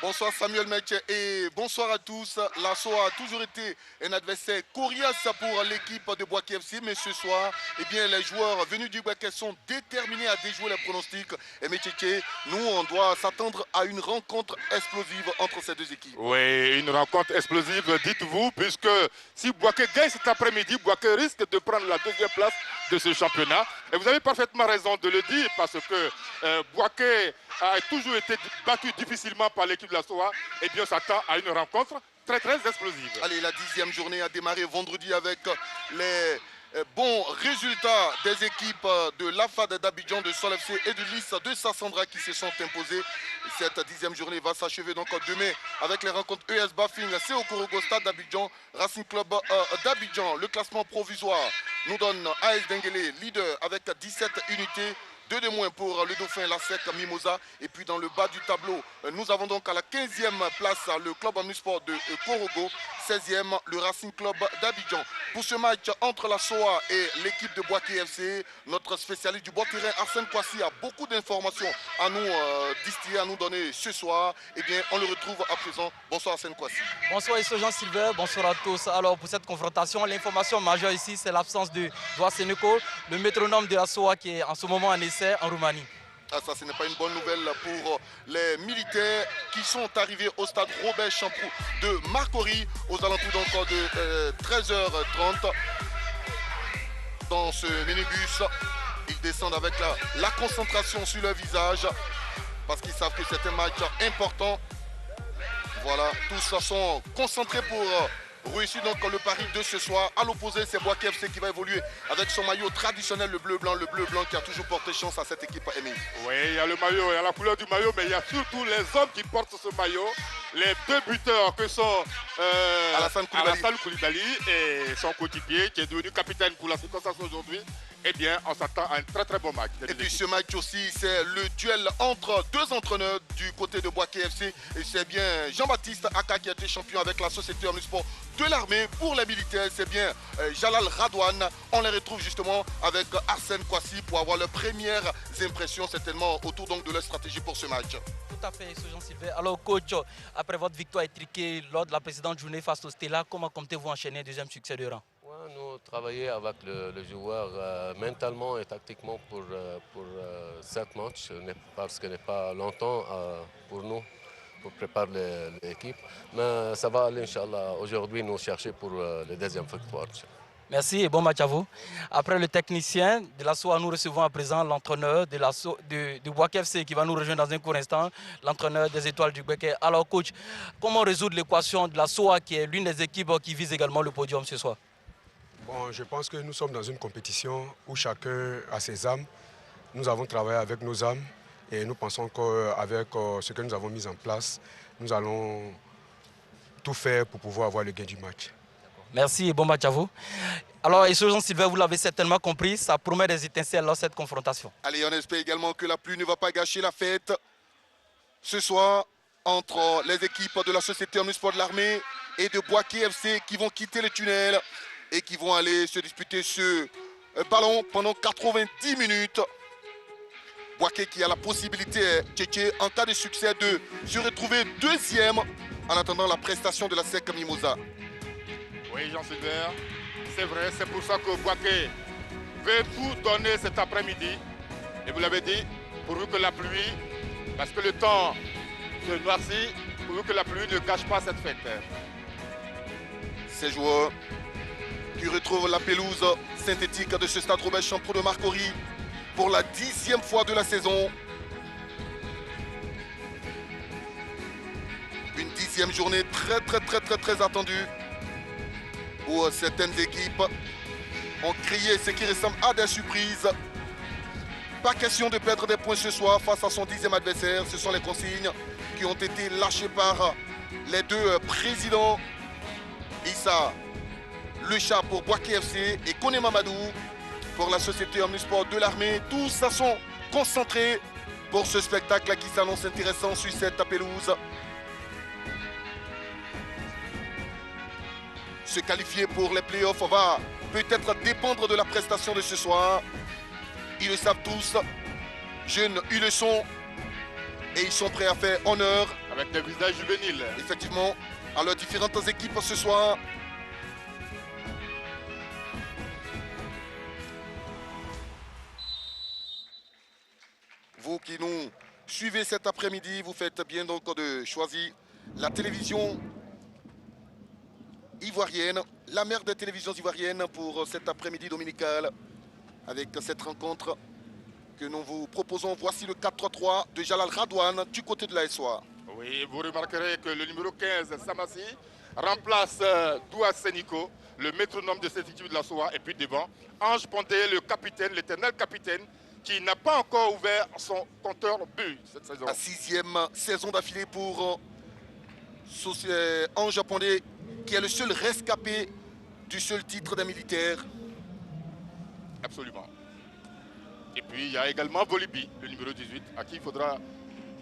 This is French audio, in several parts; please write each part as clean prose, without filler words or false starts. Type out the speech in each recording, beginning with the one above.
Bonsoir Samuel Mech et bonsoir à tous. L'Asso a toujours été un adversaire coriace pour l'équipe de Boaké FC, mais ce soir, eh bien, les joueurs venus du Boaké sont déterminés à déjouer les pronostics. Et Mecheche, nous, on doit s'attendre à une rencontre explosive entre ces deux équipes. Oui, une rencontre explosive, dites-vous, puisque si Boaké gagne cet après-midi, Boaké risque de prendre la deuxième place de ce championnat. Et vous avez parfaitement raison de le dire, parce que Boaké a toujours été battu difficilement par l'équipe de la SOA. Et bien, on s'attend à une rencontre très explosive. Allez, la 10e journée a démarré vendredi avec les bons résultats des équipes de l'AFAD d'Abidjan, de Sol FC et de l'IS de Sassandra qui se sont imposés. Cette 10e journée va s'achever donc demain avec les rencontres ES Bafing, CO Korogo, Stade d'Abidjan, Racing Club d'Abidjan. Le classement provisoire nous donne AS Denguele leader avec 17 unités. 2 de moins pour le Dauphin, la SEC, Mimosa. Et puis dans le bas du tableau, nous avons donc à la 15e place le club omnisport de Korogo. 16e, le Racing Club d'Abidjan. Pour ce match entre la SOA et l'équipe de Boaké FC, notre spécialiste du bois-terrain, Arsène Kwasi, a beaucoup d'informations à nous distiller, à nous donner ce soir. Eh bien, on le retrouve à présent. Bonsoir Arsène Kwasi. Bonsoir Jean Silver, bonsoir à tous. Alors pour cette confrontation, l'information majeure ici, c'est l'absence de Doua Seneko, le métronome de la SOA qui est en ce moment en essai en Roumanie. Ah, ça, ce n'est pas une bonne nouvelle pour les militaires qui sont arrivés au stade Robert Champrou de Marcory aux alentours donc de 13h30. Dans ce minibus, ils descendent avec la concentration sur leur visage parce qu'ils savent que c'est un match important. Voilà, tous sont concentrés pour réussir donc le pari de ce soir. À l'opposé, c'est Boaké FC qui va évoluer avec son maillot traditionnel, le bleu-blanc qui a toujours porté chance à cette équipe aimée. Oui, il y a le maillot, il y a la couleur du maillot, mais il y a surtout les hommes qui portent ce maillot. Les deux buteurs que sont Alassane Koulibaly et son coéquipier qui est devenu capitaine pour la circonstance aujourd'hui. Eh bien, on s'attend à un très bon match. Et puis ce match aussi, c'est le duel entre deux entraîneurs du côté de Boaké FC. Et c'est bien Jean-Baptiste Aka qui a été champion avec la société omnisport de l'armée. Pour les militaires, c'est bien Jalal Radouane. On les retrouve justement avec Arsène Kwasi pour avoir leurs premières impressions certainement autour donc de leur stratégie pour ce match. Tout à fait, Jean Silver. Alors coach, après votre victoire étriquée lors de la précédente journée face au Stella, comment comptez-vous enchaîner un deuxième succès de rang? Nous travaillons avec le joueur mentalement et tactiquement pour cette match, parce que ce n'est pas longtemps pour nous pour préparer l'équipe. Mais ça va aller, Inch'Allah. Aujourd'hui, nous cherchons pour le deuxième victoire. Merci et bon match à vous. Après le technicien de la SOA, nous recevons à présent l'entraîneur du Boaké FC qui va nous rejoindre dans un court instant, l'entraîneur des Étoiles du Boaké. Alors coach, comment résoudre l'équation de la SOA qui est l'une des équipes qui vise également le podium ce soir? Bon, je pense que nous sommes dans une compétition où chacun a ses âmes. Nous avons travaillé avec nos âmes et nous pensons qu'avec ce que nous avons mis en place, nous allons tout faire pour pouvoir avoir le gain du match. Merci et bon match à vous. Alors, et Jean Silver, vous l'avez certainement compris, ça promet des étincelles dans cette confrontation. Allez, on espère également que la pluie ne va pas gâcher la fête ce soir entre les équipes de la société omnisport de l'armée et de Boaké FC qui vont quitter le tunnel et qui vont aller se disputer ce ballon pendant 90 minutes. Boaké qui a la possibilité, Tchétché, en cas de succès, de se retrouver deuxième en attendant la prestation de la SEC Mimosa. Oui, Jean Silver, c'est vrai, c'est pour ça que Boaké veut tout donner cet après-midi. Et vous l'avez dit, pourvu que la pluie, parce que le temps se noircit, pourvu que la pluie ne gâche pas cette fête. Ces joueurs qui retrouvent la pelouse synthétique de ce stade Robert Champrou de Marcory pour la 10e fois de la saison. Une 10e journée très attendue où certaines équipes ont crié ce qui ressemble à des surprises. Pas question de perdre des points ce soir face à son 10e adversaire. Ce sont les consignes qui ont été lâchées par les deux présidents. Issa Le Chat pour Boaké FC et Kone Mamadou pour la société omnisport de l'armée. Tous sont concentrés pour ce spectacle qui s'annonce intéressant sur cette pelouse. Se qualifier pour les playoffs va peut-être dépendre de la prestation de ce soir. Ils le savent tous, jeunes, ils le sont et ils sont prêts à faire honneur Avec des visages juvéniles. Effectivement, à leurs différentes équipes ce soir. Vous qui nous suivez cet après-midi, vous faites bien donc de choisir la télévision ivoirienne, la mère des télévisions ivoiriennes pour cet après-midi dominical avec cette rencontre que nous vous proposons. Voici le 4-3-3 de Jalal Radouane du côté de la SOA. Oui, vous remarquerez que le numéro 15, Samassi, remplace Doua Seniko, le métronome de cette équipe de la SOA. Et puis devant, Ange Pondé, le capitaine, l'éternel capitaine, qui n'a pas encore ouvert son compteur but cette saison. La 6e saison d'affilée pour Ange Pondé, qui est le seul rescapé du seul titre des militaires. Absolument. Et puis il y a également Volibi, le numéro 18, à qui il faudra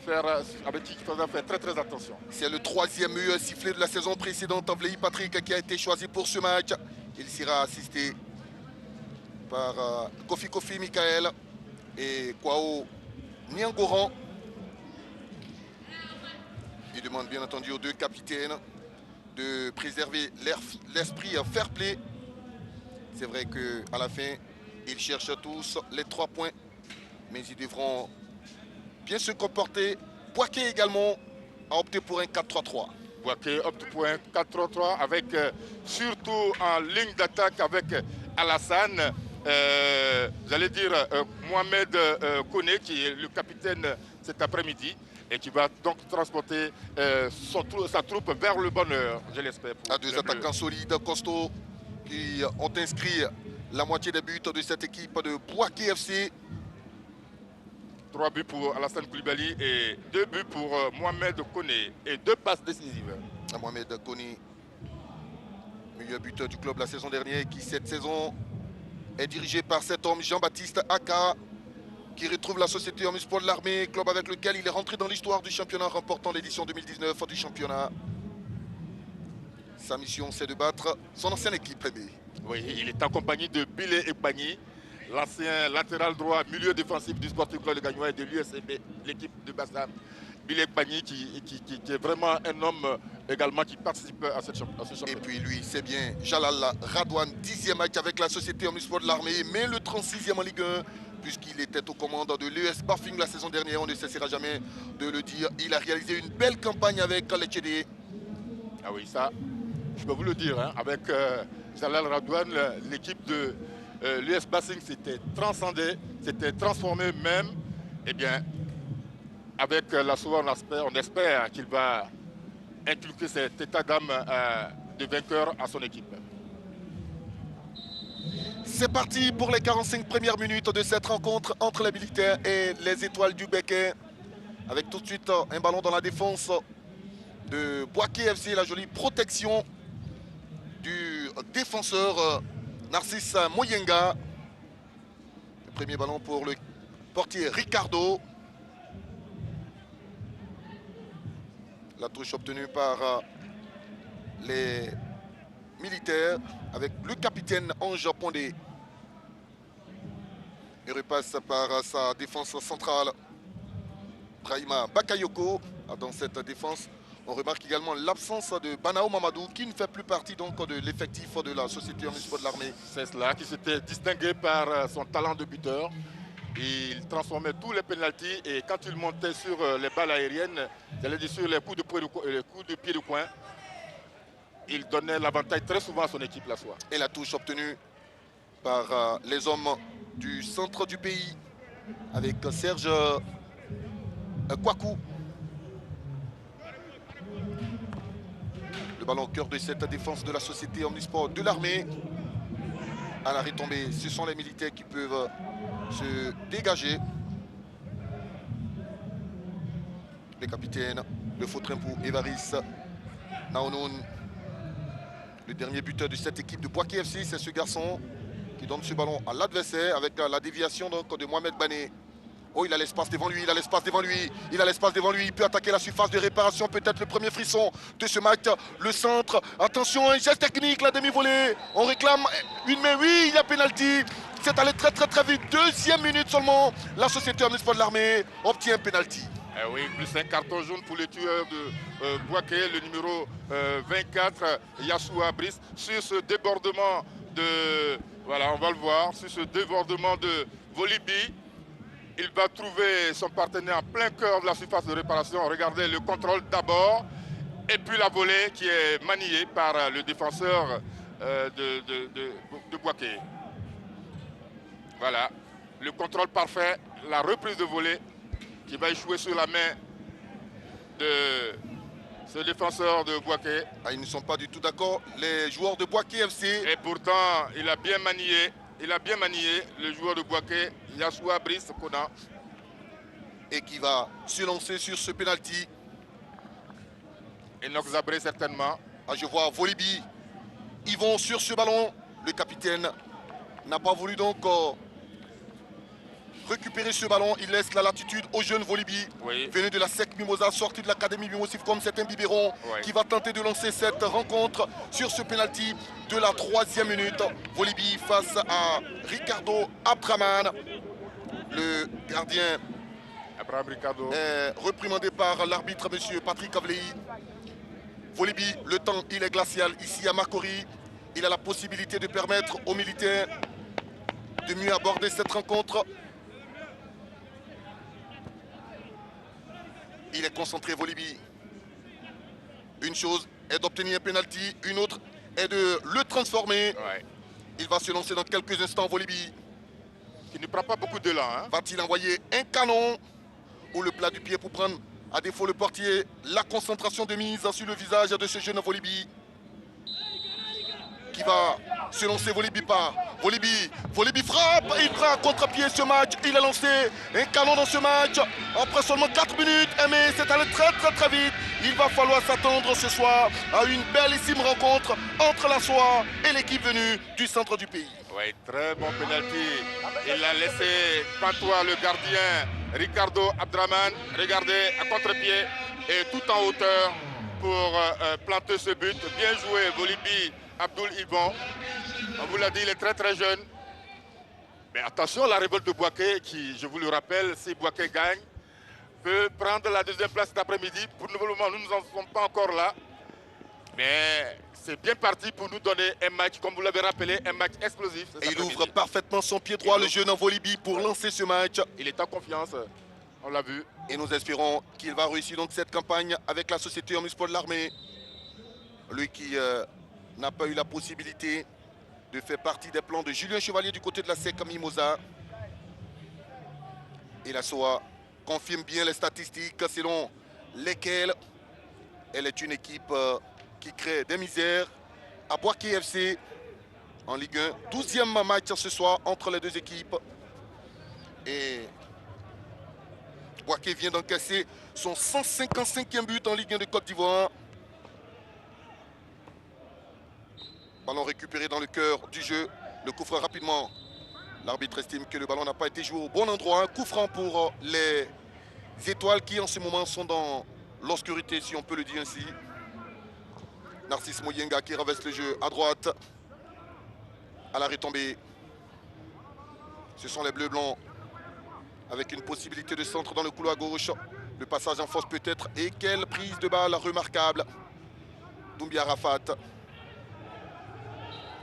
faire, avec qui il faudra faire très très attention. C'est le 3e sifflet de la saison précédente. Vlehi Patrick qui a été choisi pour ce match. Il sera assisté par Kofi Michael et Kwao Niangoran. Il demande bien entendu aux deux capitaines de préserver l'esprit fair play. C'est vrai qu'à la fin, ils cherchent tous les 3 points, mais ils devront bien se comporter. Boaké également a opté pour un 4-3-3. Boaké opte pour un 4-3-3 avec surtout en ligne d'attaque avec Alassane. J'allais dire Mohamed Kone, qui est le capitaine cet après-midi et qui va donc transporter sa troupe vers le bonheur, je l'espère. À deux attaquants solides, costauds, qui ont inscrit la moitié des buts de cette équipe de Boaké FC. 3 buts pour Alassane Koulibaly et 2 buts pour Mohamed Kone et 2 passes décisives. Mohamed Kone, meilleur buteur du club la saison dernière, qui cette saison est dirigé par cet homme, Jean-Baptiste Aka, qui retrouve la société Omnisport de l'Armée, club avec lequel il est rentré dans l'histoire du championnat, remportant l'édition 2019 du championnat. Sa mission, c'est de battre son ancienne équipe. Oui, il est en compagnie de Bilé Ekpagny, l'ancien latéral droit, milieu défensif du Sporting Club de Gagnois et de l'USCB, l'équipe de Bassam. Bilé Ekpagny qui est vraiment un homme également qui participe à ce championnat. Et puis lui, c'est bien Jalal Radouane, 10e match avec la société Omnisport de l'Armée, mais le 36e en Ligue 1, puisqu'il était aux commandes de l'US Baffing la saison dernière, on ne cessera jamais de le dire. Il a réalisé une belle campagne avec les Tchédés. Ah oui, ça, je peux vous le dire, hein, avec Jalal Radouane, l'équipe de l'US Bassing s'était transcendée, s'était transformée même. Eh bien, avec la SOA, on espère qu'il va inculquer cet état d'âme de vainqueur à son équipe. C'est parti pour les 45 premières minutes de cette rencontre entre les militaires et les étoiles du Béquet. Avec tout de suite un ballon dans la défense de Boaké FC, la jolie protection du défenseur Narcisse Moyenga. Le premier ballon pour le portier Ricardo. La touche obtenue par les militaires avec le capitaine Ange Pondé. Il repasse par sa défense centrale, Brahima Bakayoko. Dans cette défense, on remarque également l'absence de Banao Mamadou, qui ne fait plus partie donc de l'effectif de la société Omnisport de l'Armée. C'est cela, qui s'était distingué par son talent de buteur. Il transformait tous les pénaltys et quand il montait sur les balles aériennes, j'allais dire sur les coups de pied de coin, il donnait l'avantage très souvent à son équipe, la SOA. Et la touche obtenue par les hommes du centre du pays avec Serge Kouakou. Le ballon au cœur de cette défense de la société Omnisport de l'Armée. À la retombée, ce sont les militaires qui peuvent se dégager. Le capitaine, le Fautrin pour Évaris Naounoun. Le dernier buteur de cette équipe de Boaké FC, c'est ce garçon qui donne ce ballon à l'adversaire avec la déviation donc de Mohamed Bané. Oh, il a l'espace devant lui, il a l'espace devant lui, il a l'espace devant lui, il peut attaquer la surface de réparation, peut-être le premier frisson de ce match, le centre. Attention, un geste technique, la demi-volée, on réclame une main, oui, il y a pénalty. C'est allé très vite, 2e minute seulement, la société Omnisport de l'Armée obtient un pénalty. Oui, plus un carton jaune pour le tueur de Bouaké, le numéro 24, Yassoua Brice, sur ce débordement de... Voilà, on va le voir, sur ce débordement de Volibi. Il va trouver son partenaire en plein cœur de la surface de réparation. Regardez le contrôle d'abord, et puis la volée qui est maniée par le défenseur de Bouaké. Voilà, le contrôle parfait, la reprise de volée qui va échouer sur la main de ce défenseur de Bouaké. Ah, ils ne sont pas du tout d'accord, les joueurs de Bouaké FC. Et pourtant, il a bien manié le joueur de Bouaké, Yassoua Brice Kona. Et qui va se lancer sur ce penalty. Et Nox Zabré certainement. Ah, je vois Volibi. Ils vont sur ce ballon. Le capitaine n'a pas voulu donc récupérer ce ballon. Il laisse la latitude au jeune Volibi, venu de la SEC Mimosa, sorti de l'académie Mimosif comme c'est un biberon, qui va tenter de lancer cette rencontre sur ce penalty de la 3e minute. Volibi face à Ricardo Abdraman. Le gardien Abraham Ricardo est reprimandé par l'arbitre, monsieur Patrick Avlei. Volibi, le temps il est glacial ici à Makori. Il a la possibilité de permettre aux militaires de mieux aborder cette rencontre. Il est concentré, Volibi. Une chose est d'obtenir un penalty, une autre est de le transformer. Il va se lancer dans quelques instants, Volibi. Qui ne prend pas beaucoup d'élan. Hein? Va-t-il envoyer un canon ou le plat du pied pour prendre, à défaut le portier, la concentration de mise sur le visage de ce jeune Volibi. Qui va se lancer, Volibi part. Volibi frappe, il prend contre-pied ce match. Il a lancé un canon dans ce match. Après seulement 4 minutes, mais c'est allé très vite. Il va falloir s'attendre ce soir à une bellissime rencontre entre la SOA et l'équipe venue du centre du pays. Oui, très bon penalty. Il a laissé pantois le gardien Ricardo Abdraman. Regardez, à contre-pied et tout en hauteur pour planter ce but. Bien joué, Volibi Abdoul Yvon. On vous l'a dit, il est très jeune. Mais attention, la révolte de Bouaké, qui, je vous le rappelle, si Bouaké gagne, peut prendre la 2e place cet après-midi. Pour le moment, nous n'en sommes pas encore là. Mais c'est bien parti pour nous donner un match, comme vous l'avez rappelé, un match explosif. Et il ouvre parfaitement son pied droit, le jeune Volibi, pour lancer ce match. Il est en confiance, on l'a vu. Et nous espérons qu'il va réussir donc cette campagne avec la société Omnisport de l'armée. Lui qui n'a pas eu la possibilité de faire partie des plans de Julien Chevalier du côté de la SEC Mimosa. Et la SOA confirme bien les statistiques selon lesquelles elle est une équipe qui crée des misères à Bouaké FC en Ligue 1. 12e match ce soir entre les deux équipes. Et Bouaké vient d'encaisser son 155e but en Ligue 1 de Côte d'Ivoire. Ballon récupéré dans le cœur du jeu. Le coup franc rapidement. L'arbitre estime que le ballon n'a pas été joué au bon endroit. Un coup franc pour les étoiles qui en ce moment sont dans l'obscurité, si on peut le dire ainsi. Narcisse Moyenga qui renverse le jeu à droite. À la retombée. Ce sont les bleus blancs avec une possibilité de centre dans le couloir gauche. Le passage en force peut-être. Et quelle prise de balle remarquable. Doumbia Rafat.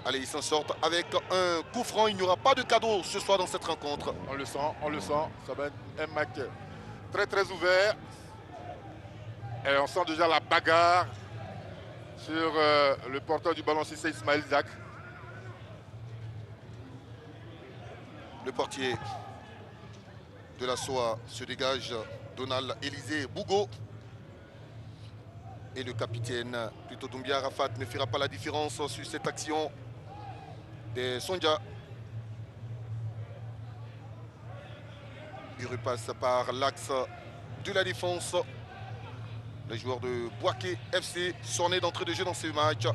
Allez, ils s'en sortent avec un coup franc. Il n'y aura pas de cadeau ce soir dans cette rencontre. On le sent. Ça va être un match très ouvert. Et on sent déjà la bagarre sur le porteur du ballon, c'est Ismaël Zak. Le portier de la SOA se dégage, Donald Élisée Bougo. Et le capitaine, plutôt Doumbia Rafat, ne fera pas la différence sur cette action des Sondja. Il repasse par l'axe de la défense. Les joueurs de Bouaké FC sont nés d'entrée de jeu dans ce match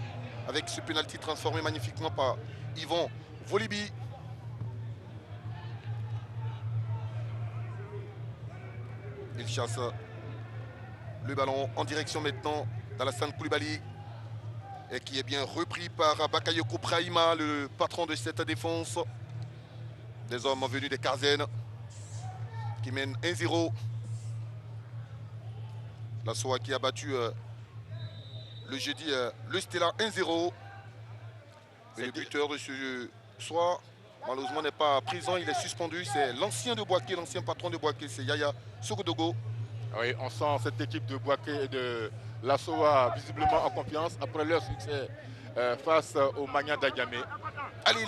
avec ce penalty transformé magnifiquement par Yvon Volibi. Il chasse le ballon en direction maintenant d'Alassane Koulibaly. Et qui est bien repris par Bakayoko Brahima, le patron de cette défense. Des hommes venus des Carzen qui mènent 1-0. La SOA qui a battu le jeudi le Stella 1-0. Et le buteur de ce soir, malheureusement, n'est pas présent. Il est suspendu. C'est l'ancien de Boaké, l'ancien patron de Boaké, c'est Yaya Sogodogo. Oui, on sent cette équipe de Boaké et de la SOA visiblement en confiance après leur succès face au Magna d'Agamé. Allez,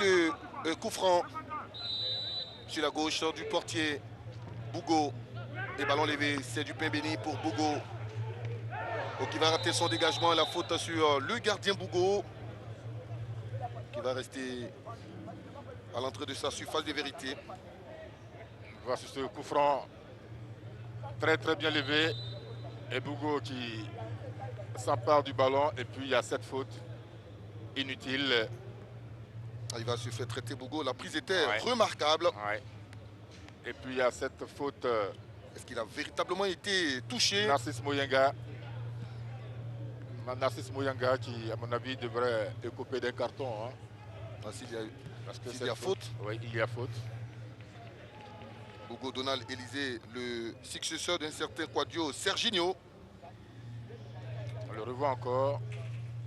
le coup franc sur la gauche du portier Bougo. Et ballon levé, c'est du pain béni pour Bougo. Qui va rater son dégagement. La faute sur le gardien Bougo, qui va rester à l'entrée de sa surface de vérité. Voici ce coup franc très très bien levé. Et Bougo qui s'empare du ballon. Et puis il y a cette faute inutile. Il va se faire traiter Bougo. La prise était remarquable. Ouais. Et puis il y a cette faute. Est-ce qu'il a véritablement été touché? Narcisse Moyenga. Narcisse Moyenga qui, à mon avis, devrait écoper d'un carton. Hein. S'il y a faute. Oui, il y a faute. Bougo Donald Élysée, le successeur d'un certain Quadio Serginho. On le revoit encore.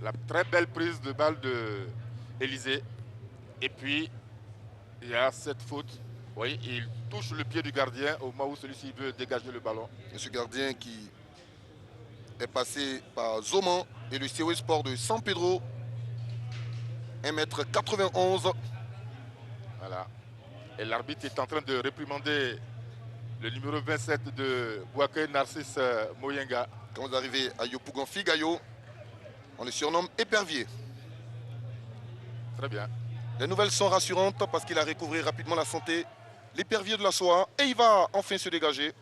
La très belle prise de balle de Élysée. Et puis, il y a cette faute. Oui, il touche le pied du gardien au moment où celui-ci veut dégager le ballon. Et ce gardien qui est passé par Zoman et le COE Sport de San Pedro. 1m91. Voilà. Et l'arbitre est en train de réprimander le numéro 27 de Boaké, Narcisse Moyenga. Quand vous arrivez à Yopougon Figayo, on le surnomme Épervier. Très bien. Les nouvelles sont rassurantes parce qu'il a recouvré rapidement la santé. L'épervier de la SOA. Et il va enfin se dégager.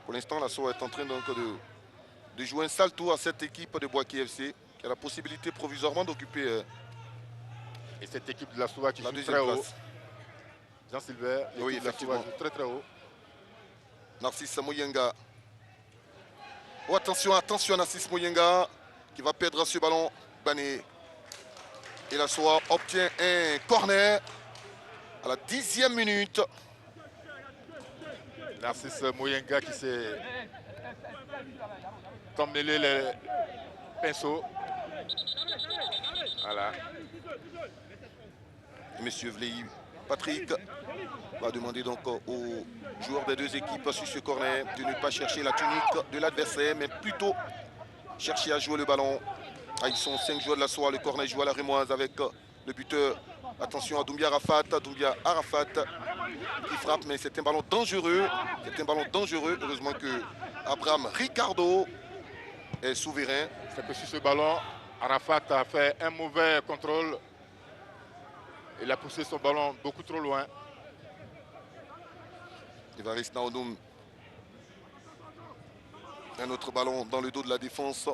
Pour l'instant, la SOA est en train donc de jouer un sale tour à cette équipe de Boaké FC qui a la possibilité provisoirement d'occuper et cette équipe de la SOA qui la joue deuxième très place. haut. Jean-Sylvain, Oui, effectivement. joue très très haut. Narcisse Moyenga. Oh, attention, attention à Narcisse Moyenga qui va perdre ce ballon. Bané. Et la SOA obtient un corner à la 10e minute. Narcisse Moyenga qui s'est emmêlé les pinceaux. Voilà. Monsieur Vleilly Patrick va demander donc aux joueurs des deux équipes sur ce corner de ne pas chercher la tunique de l'adversaire, mais plutôt chercher à jouer le ballon. Ah, ils sont 5 joueurs de la SOA. Le corner joue à la Rémoise avec le buteur. Attention à Doumbia Arafat. Doumbia Arafat qui frappe, mais c'est un ballon dangereux. C'est un ballon dangereux. Heureusement que Abraham Ricardo est souverain. C'est que sur ce ballon, Arafat a fait un mauvais contrôle. Il a poussé son ballon beaucoup trop loin. Evaris Naonoum. Un autre ballon dans le dos de la défense.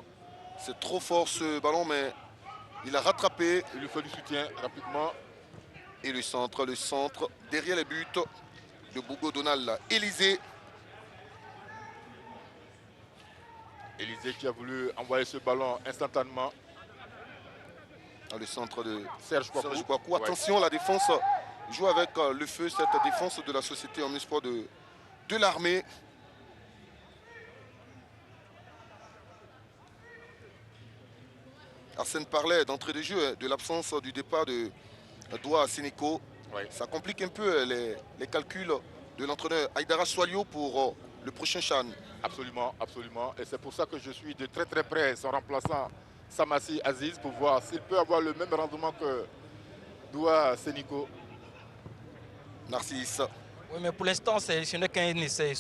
C'est trop fort ce ballon, mais il a rattrapé. Il lui faut du soutien rapidement. Et le centre, derrière les buts de Bougo Donald Élysée. Élysée qui a voulu envoyer ce ballon instantanément. Le centre de Serge Kouakou. Attention, la défense joue avec le feu, cette défense de la société omnisport de l'armée. Arsène parlait d'entrée de jeu, de l'absence du départ de Doua Sénéco. Oui. Ça complique un peu les calculs de l'entraîneur Aïdara Soalio pour le prochain CHAN. Absolument, absolument. Et c'est pour ça que je suis de très très près son remplaçant Samassi Aziz pour voir s'il peut avoir le même rendement que Doua Sénéco. Narcisse. Oui, mais pour l'instant, ce n'est qu'un essai.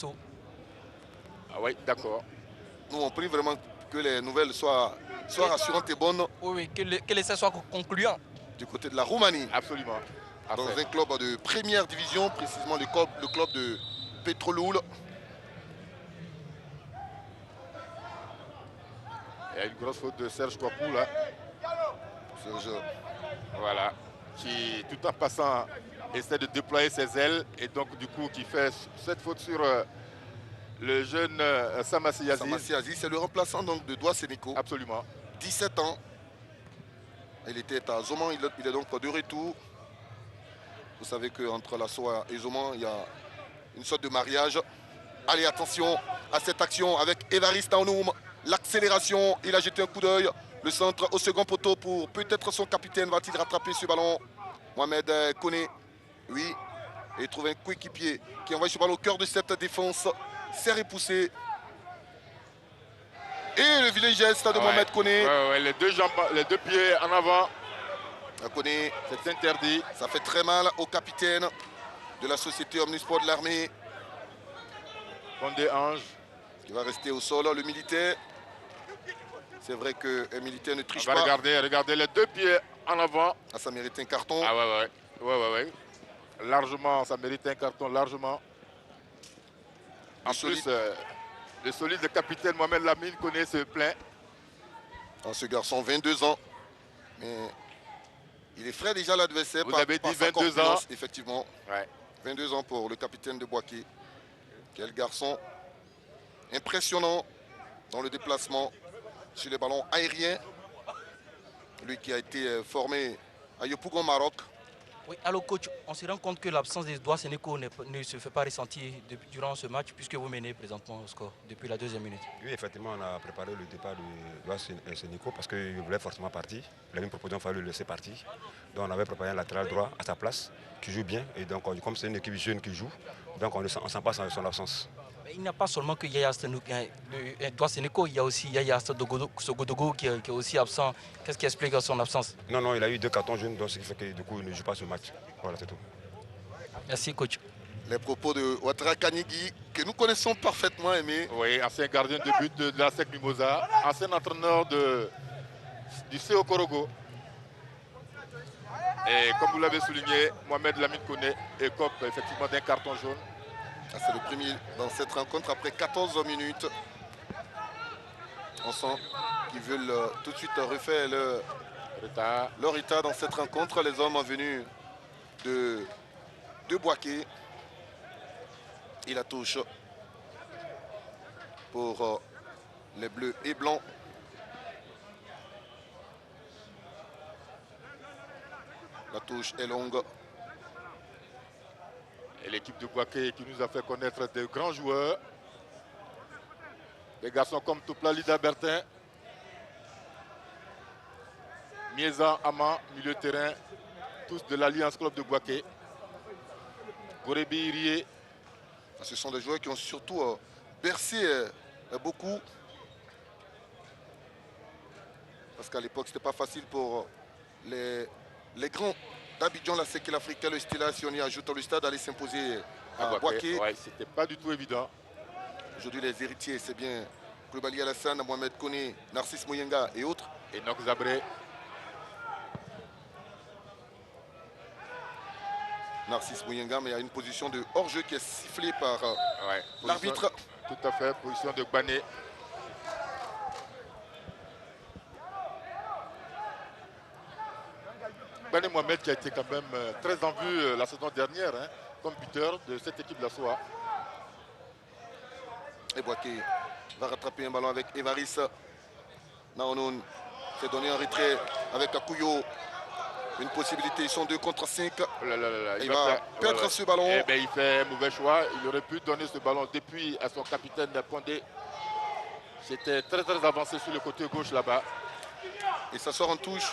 Ah oui, d'accord. Nous, on prie vraiment que les nouvelles soient rassurantes et bonnes. Oui, que l'essai soit concluant. Du côté de la Roumanie. Absolument. Dans un club de première division, précisément le club de Petroloul. Il y a une grosse faute de Serge Kouakou là. Serge. Voilà. Qui, tout en passant, essaie de déployer ses ailes. Et donc, du coup, qui fait cette faute sur le jeune Samassi Aziz. Samassi Aziz, c'est le remplaçant donc de Doua Sénéco. Absolument. 17 ans. Il était à Zoman, il est donc de retour. Vous savez qu'entre la SOA et Zoman, il y a une sorte de mariage. Allez, attention à cette action avec Évariste Naonoum. L'accélération, il a jeté un coup d'œil. Le centre au second poteau pour peut-être son capitaine. Va-t-il rattraper ce ballon? Mohamed Koné, oui. Et trouve un coéquipier qui envoie ce ballon au cœur de cette défense. Serré poussé. Et le vilain geste de Mohamed Koné. Les deux jambes, les deux pieds en avant. Koné, c'est interdit. Ça fait très mal au capitaine de la société Omnisport de l'armée. Condé Ange. Qui va rester au sol, le militaire. C'est vrai qu'un militaire ne triche pas. Regardez les deux pieds en avant. Ah, ça mérite un carton. Ah ouais. Largement, ça mérite un carton, largement. En plus, le solide capitaine Mohamed Lamine Koné se plaint. Ce garçon, 22 ans. Mais il est frais déjà l'adversaire. Vous avez dit 22 ans. Effectivement. Ouais. 22 ans pour le capitaine de Boaké. Quel garçon impressionnant dans le déplacement sur les ballons aériens. Lui qui a été formé à Yopougon, Maroc. Oui, alors coach, on se rend compte que l'absence d'Edouard Sénéco ne se fait pas ressentir durant ce match puisque vous menez présentement au score depuis la deuxième minute. Oui, effectivement, on a préparé le départ d'Edouard Sénéco parce qu'il voulait forcément partir. Il avait une proposition, il fallait le laisser partir. Donc on avait préparé un latéral droit à sa place qui joue bien. Et donc comme c'est une équipe jeune qui joue, donc on ne sent pas son absence. Il n'y a pas seulement que Yaya Edouard Sénéco, il y a aussi Yaya Sogodogo qui est aussi absent. Qu'est-ce qui explique son absence? Non, il a eu 2 cartons jaunes, donc ce qui fait que du coup il ne joue pas ce match. Voilà, c'est tout. Merci coach. Les propos de Ouattara Kanyigi, que nous connaissons parfaitement, Aimé. Oui, ancien gardien de but de la SEC Mimosa, ancien entraîneur du CO Korogo. Et comme vous l'avez souligné, Mohamed Lamine Koné écope effectivement d'un carton jaune. C'est le premier dans cette rencontre après 14 minutes. On sent qu'ils veulent tout de suite refaire leur état dans cette rencontre. Les hommes venus de Boaké. Et la touche pour les bleus et blancs. La touche est longue. Et l'équipe de Boaké qui nous a fait connaître de grands joueurs. Des garçons comme Toupla Lida Bertin, Mieza Ama, milieu de terrain, tous de l'Alliance Club de Boaké. Gorebi Irie. Ce sont des joueurs qui ont surtout bercé beaucoup. Parce qu'à l'époque, ce n'était pas facile pour les grands d'Abidjan, la Séquelle africaine, le Stella, si on y ajoute le stade, aller s'imposer à Boaké. Ouais, c'était pas du tout évident. Aujourd'hui, les héritiers, c'est bien Koulibaly Alassane, Mohamed Koné, Narcisse Mouyenga et autres. Et Nok Zabré. Narcisse Mouyenga, mais il y a une position de hors-jeu qui est sifflée par l'arbitre. Tout à fait, position de Bané. Bané Mohamed qui a été quand même très en vue la saison dernière, comme buteur de cette équipe de la SOA. Et Boaké va rattraper un ballon avec Évariste Naonoun. C'est donné un retrait avec Akouyo. Une possibilité, ils sont 2 contre 5. Il va perdre ce ballon. Eh bien, il fait un mauvais choix. Il aurait pu donner ce ballon depuis à son capitaine Condé. C'était très très avancé sur le côté gauche là-bas. Et ça sort en touche.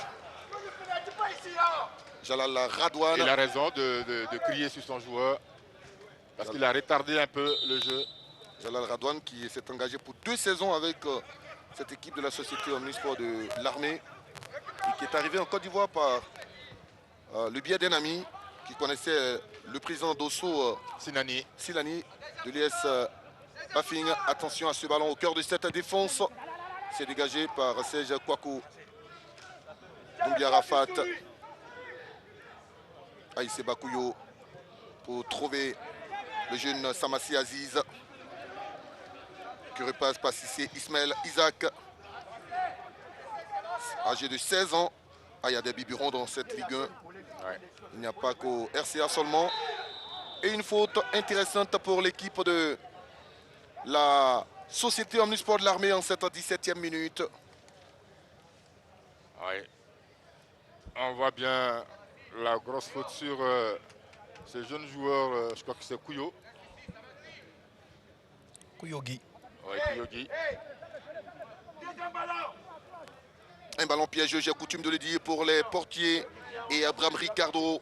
Jalal Radouane. Il a raison de crier sur son joueur. Parce qu'il a retardé un peu le jeu. Jalal Radouane qui s'est engagé pour 2 saisons avec cette équipe de la société Omnisport de l'armée. Et qui est arrivé en Côte d'Ivoire par le biais d'un ami qui connaissait le président d'Osso, Silani de l'IS Bafing. Attention à ce ballon au cœur de cette défense. C'est dégagé par Serge Kouakou. Doumbia Arafat. Aïssé Bakouyo pour trouver le jeune Samassi Aziz qui repasse par Sissé Ismaël Isaac, âgé de 16 ans. Il y a des biberons dans cette Ligue 1. Il n'y a pas qu'au RCA seulement. Et une faute intéressante pour l'équipe de la Société Omnisport de l'armée en cette 17e minute. Oui. On voit bien la grosse faute sur ce jeune joueur, je crois que c'est Kouyo. Kuyogi. Oui, Yogi. Un ballon piégeux, j'ai coutume de le dire, pour les portiers. Et Abraham Ricardo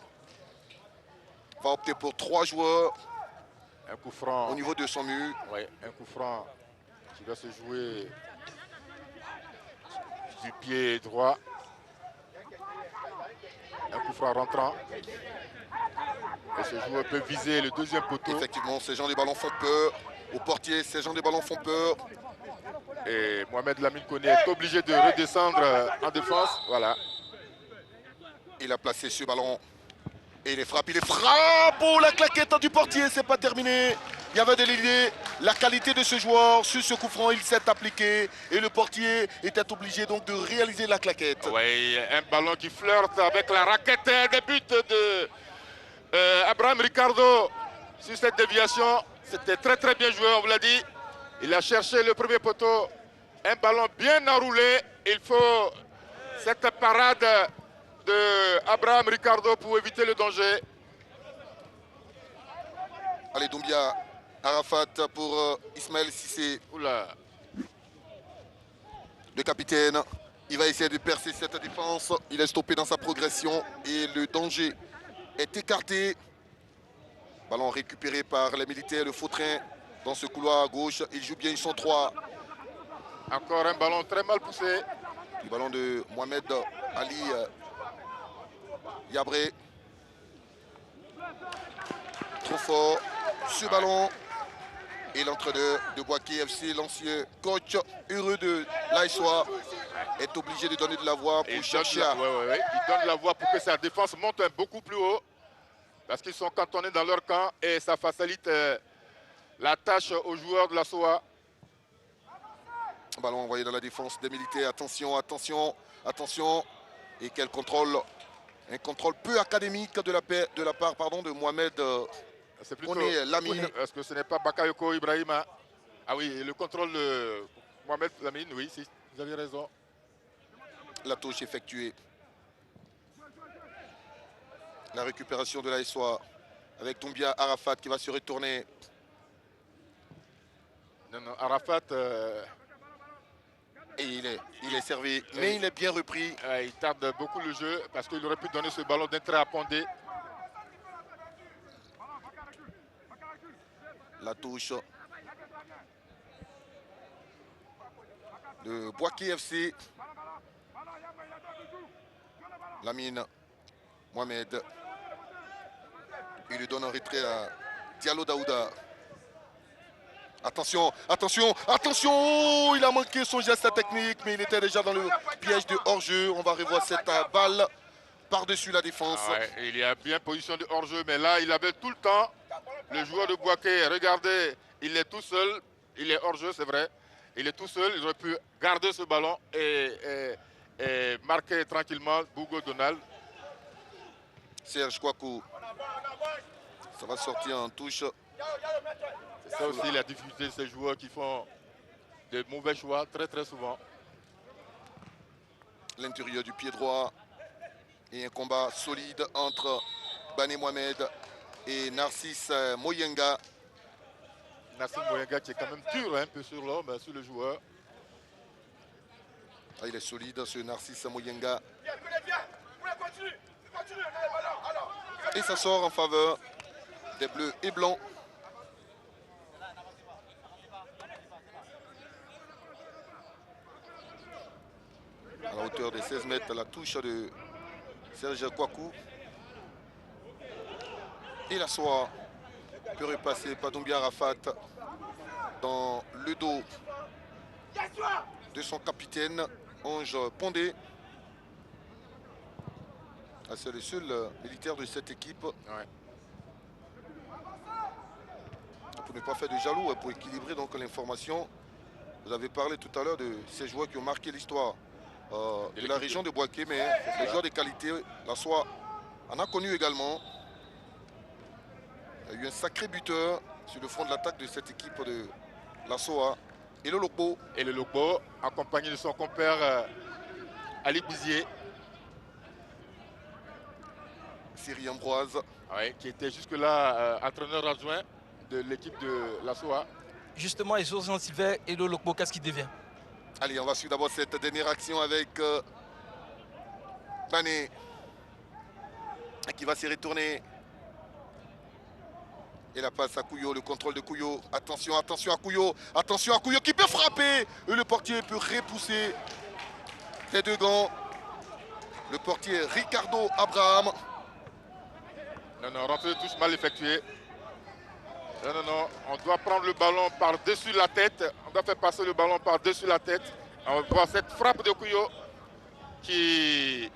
va opter pour 3 joueurs Un coup franc. au niveau de son mur. Oui, un coup franc qui va se jouer du pied droit. Un coup franc rentrant. Et ce joueur peut viser le deuxième poteau. Effectivement, ces gens de ballons font peur. Aux portiers, ces gens de ballons font peur. Et Mohamed Lamine Koné est obligé de redescendre en défense. Voilà. Il a placé ce ballon. Et il est frappé. Oh, la claquette du portier, c'est pas terminé. Il y avait de l'idée. La qualité de ce joueur, sur ce coup franc, il s'est appliqué. Et le portier était obligé donc de réaliser la claquette. Oui, un ballon qui flirte avec la raquette des buts de Abraham Ricardo sur cette déviation. C'était très bien joué, on vous l'a dit. Il a cherché le premier poteau. Un ballon bien enroulé. Il faut cette parade de Abraham Ricardo pour éviter le danger. Allez, Doumbia, Arafat pour Ismaël Cissé. Oula. Le capitaine, il va essayer de percer cette défense. Il est stoppé dans sa progression et le danger est écarté. Ballon récupéré par les militaires, le Vautrin dans ce couloir à gauche. Ils jouent bien, ils sont 3. Encore un ballon très mal poussé. Le ballon de Mohamed Ali Yabré. Trop fort. Ce ballon. Et l'entraîneur de Bouaké FC, l'ancien coach heureux de l'Aïssois, est obligé de donner de la voix pour chercher à... Il donne la voix pour que sa défense monte beaucoup plus haut. Parce qu'ils sont cantonnés dans leur camp et ça facilite la tâche aux joueurs de la SOA. Ballon envoyé dans la défense des militaires. Attention, attention, attention. Et quel contrôle. Un contrôle peu académique de la part de Mohamed C'est plutôt Lamine. Est-ce que ce n'est pas Bakayoko Ibrahima? Ah oui, le contrôle de Mohamed Lamine, oui, si, vous avez raison. La touche effectuée. La récupération de l'ASOA avec Doumbia Arafat qui va se retourner. Non, Arafat... Et il est servi, mais il est bien repris. Il tarde beaucoup le jeu parce qu'il aurait pu donner ce ballon d'entrée à Pondé. La touche de Bouaké FC. Lamine Mohamed. Il lui donne un retrait à Diallo Daouda. Attention, attention, attention! Oh, il a manqué son geste technique, mais il était déjà dans le piège de hors-jeu. On va revoir cette balle par-dessus la défense. Il y a bien position de hors-jeu, mais là, il avait tout le temps. Le joueur de Bouaké, regardez, il est tout seul. Il est hors-jeu, c'est vrai. Il est tout seul. Il aurait pu garder ce ballon et marquer tranquillement Bougo Donald. Serge Kouakou. Ça va sortir en touche. C'est ça aussi la difficulté de ces joueurs qui font de mauvais choix très souvent. L'intérieur du pied droit. Et un combat solide entre Bané Mohamed et Narcisse Moyenga. Narcisse Moyenga qui est quand même dur un peu sur l'homme, sur le joueur. Ah, il est solide ce Narcisse Moyenga. Et ça sort en faveur des bleus et blancs. À la hauteur des 16 mètres, la touche de Serge Kouakou. Et la soie peut repasser par Doumbia Arafat dans le dos de son capitaine, Ange Pondé. Ah, c'est le seul militaire de cette équipe. Ouais. Pour ne pas faire de jaloux, pour équilibrer donc l'information. Vous avez parlé tout à l'heure de ces joueurs qui ont marqué l'histoire de la région de Bouaké, mais les joueurs de qualité, la SOA en a connu également. Il y a eu un sacré buteur sur le front de l'attaque de cette équipe de la SOA. Et le Lokbo. Et le Lokbo, accompagné de son compère Ali Bouzier. Siri Ambroise. Oui, qui était jusque-là entraîneur adjoint de l'équipe de la SOA. justement, et sur Jean-Sylvain et le Lokbo, qu'est-ce qui devient? Allez, on va suivre d'abord cette dernière action avec Bané qui va se retourner. Et la passe à Couillot, le contrôle de Couillot. Attention, attention à Couillot. Attention à Couillot qui peut frapper. Et le portier peut repousser les deux gants. Le portier Ricardo Abraham. Non, non, rentrée de touche mal effectuée. Non, non, non, on doit prendre le ballon par-dessus la tête. On doit faire passer le ballon par-dessus la tête. On voit cette frappe de Couillot qui...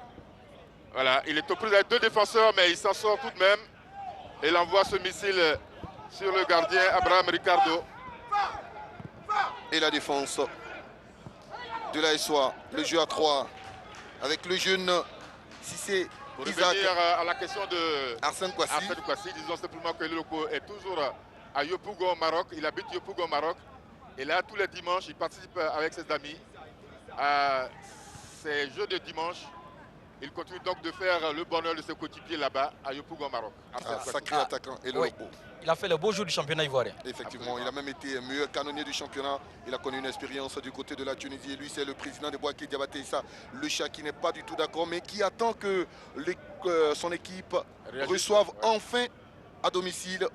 Voilà, il est au pris avec deux défenseurs, mais il s'en sort tout de même. Et il envoie ce missile sur le gardien Abraham Ricardo. Et la défense de la SOA. Le jeu à 3 avec le jeune Cissé Pour Isaac revenir à la question de Arsène Kouassi. Arsène Kouassi, disons simplement que le Loko est toujours à Yopougon au Maroc. Il habite Yopougon au Maroc. Et là, tous les dimanches, il participe avec ses amis à ces jeux de dimanche. Il continue donc de faire le bonheur de ses coéquipiers là-bas à Yopougon au Maroc. Sacré attaquant et le Oui. Lopo. Il a fait le beau jour du championnat ivoirien. Effectivement, il a même été meilleur canonnier du championnat. Il a connu une expérience du côté de la Tunisie. Et lui, c'est le président de Boaké Diabaté Issa, le chat qui n'est pas du tout d'accord, mais qui attend que son équipe reçoive enfin à domicile.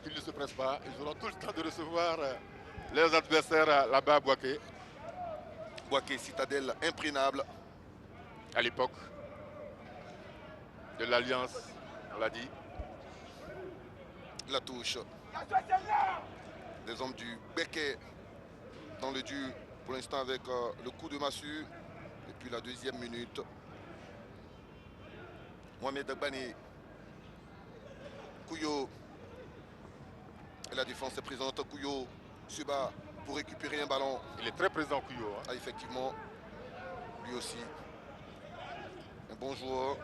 Qu'ils ne se pressent pas. Ils auront tout le temps de recevoir leurs adversaires là-bas à Boaké. Boaké, citadelle imprégnable. À l'époque de l'Alliance, on l'a dit. La touche des hommes du Béquet dans le dur pour l'instant avec le coup de massue. Et puis la deuxième minute. Mohamed Agbani. Couillot. Et la défense est présente. Couillot se bat pour récupérer un ballon. Il est très présent, Couillot. Ah, effectivement. Lui aussi. Un bon joueur.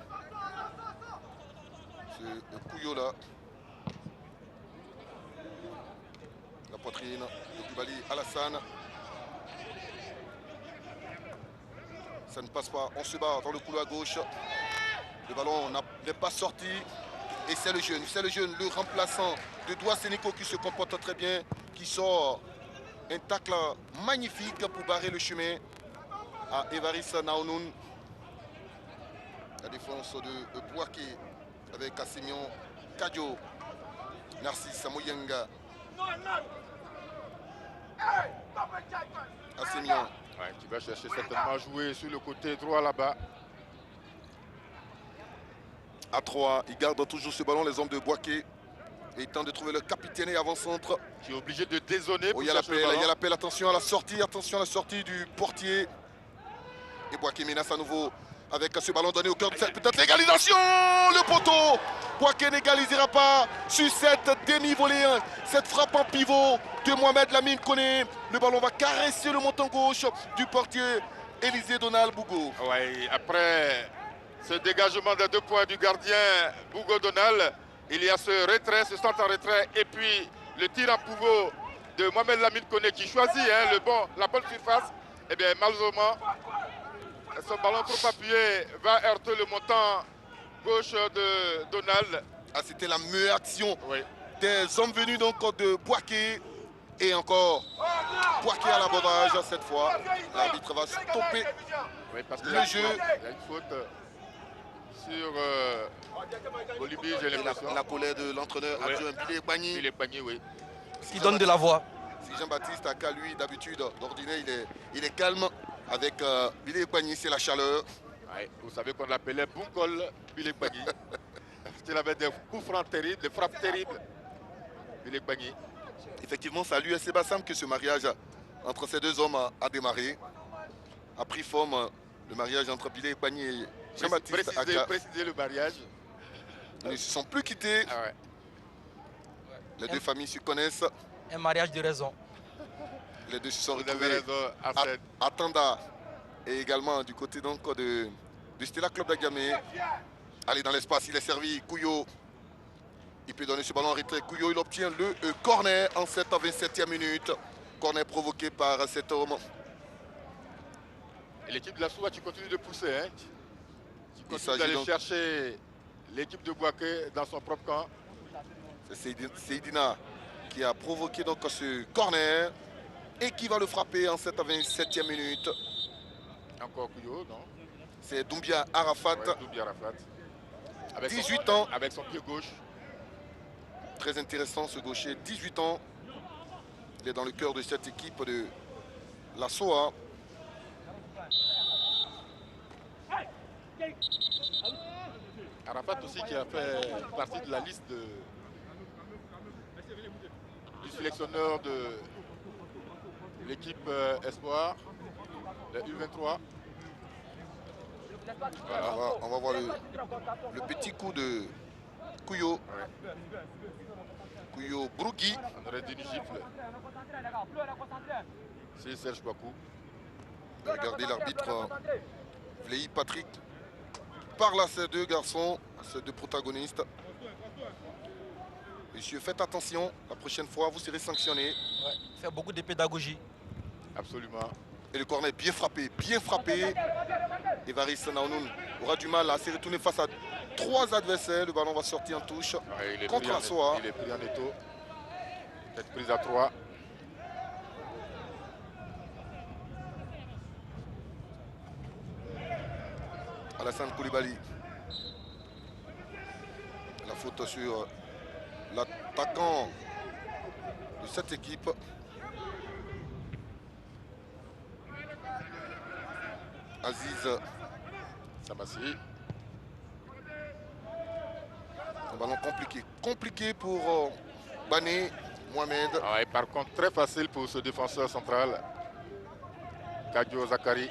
Ce Couillot là. La poitrine de Koulibaly Alassane. Ça ne passe pas. On se bat dans le couloir gauche. Le ballon n'est pas sorti. Et c'est le jeune, le remplaçant de Doua Sénico qui se comporte très bien, qui sort un tacle magnifique pour barrer le chemin à Evaris Naounoun. La défense de Boaké avec Assemion Kadjo, Narcisse Moyenga. Assemion. Ouais, qui va chercher certainement à jouer sur le côté droit là-bas. À 3, il garde toujours ce ballon, les hommes de Boaké. Et il tente de trouver le capitaine et avant-centre. Qui est obligé de dézonner. Oh, il y a l'appel, attention à la sortie du portier. Et Boaké menace à nouveau avec ce ballon donné au cœur de cette peut-être l'égalisation. Le poteau. Boaké n'égalisera pas sur cette demi-volée. Cette frappe en pivot de Mohamed Lamine Koné. Le ballon va caresser le montant gauche du portier Élisée Donald Bougo. Ouais, après ce dégagement de 2 points du gardien Bougo Donald, il y a ce retrait, ce centre en retrait et puis le tir en pivot de Mohamed Lamine Koné qui choisit la bonne surface. Et bien malheureusement, ce ballon trop appuyé va heurter le montant gauche de Donald. Ah, c'était la meilleure action des hommes venus donc de Boaké. Et encore Boaké à l'abordage cette fois. L'arbitre va stopper parce que le jeu. Il y a une faute sur Bolivie, j'ai l'impression. La colère de l'entraîneur adjoint Bilé Bagny. Bilé Bagny, oui. Qui donne de la voix. Si Jean-Baptiste Aka, lui, d'habitude, d'ordinaire, il est calme. Avec Bilé Bagny, c'est la chaleur. Ouais, vous savez qu'on l'appelait Boukol Bilé Bagny. Il avait des coups francs terribles, des frappes terribles. Bilé Bagny. Effectivement, c'est à l'USC Bassam que ce mariage entre ces deux hommes a démarré. A pris forme le mariage entre Bilé Bagny et Jean-Baptiste Aka. Préciser le mariage. Ils ne se sont plus quittés. Ah ouais. Les deux familles se connaissent. Un mariage de raison. Les deux se sont Vous avez retrouvés raison, à Tanda et également du côté donc du Stella Club d'Agamé. Allez, dans l'espace, il est servi. Couillot. Il peut donner ce ballon en retrait. Couillot, il obtient le corner en cette 27e minute. Corner provoqué par cet homme. Et l'équipe de la Soua qui continue de pousser. Hein, qui continue Il d'aller donc chercher l'équipe de Boaké dans son propre camp. C'est Seydina qui a provoqué donc ce corner et qui va le frapper en cette 27e minute. Encore Kuyo, non? C'est Doumbia Arafat. Ouais, Doumbia Arafat. Avec 18 ans. Avec son pied gauche. Très intéressant ce gaucher, 18 ans. Il est dans le cœur de cette équipe de la SOA. Arafat aussi qui a fait partie de la liste du sélectionneur de l'équipe Espoir, le U23. Voilà. On va voir le petit coup de Kuyo. Ouais. Kuyo Brougui. On aurait dit une gifle. C'est Serge Bakou. Regardez l'arbitre Vlehi Patrick parle à ces deux garçons, à ces deux protagonistes. Messieurs, faites attention, la prochaine fois vous serez sanctionnés. Ouais, faire beaucoup de pédagogie. Absolument. Et le corner bien frappé, bien frappé. Evaris Naounoun aura du mal à se retourner face à 3 adversaires. Le ballon va sortir en touche Ouais, contre la SOA. Il est pris en étau. Cette prise à 3. Alassane Koulibaly. La faute sur l'attaquant de cette équipe. Aziz Samassi. Un ballon compliqué. Compliqué pour Bané Mohamed. Ah, et par contre, très facile pour ce défenseur central. Kadio Zakari.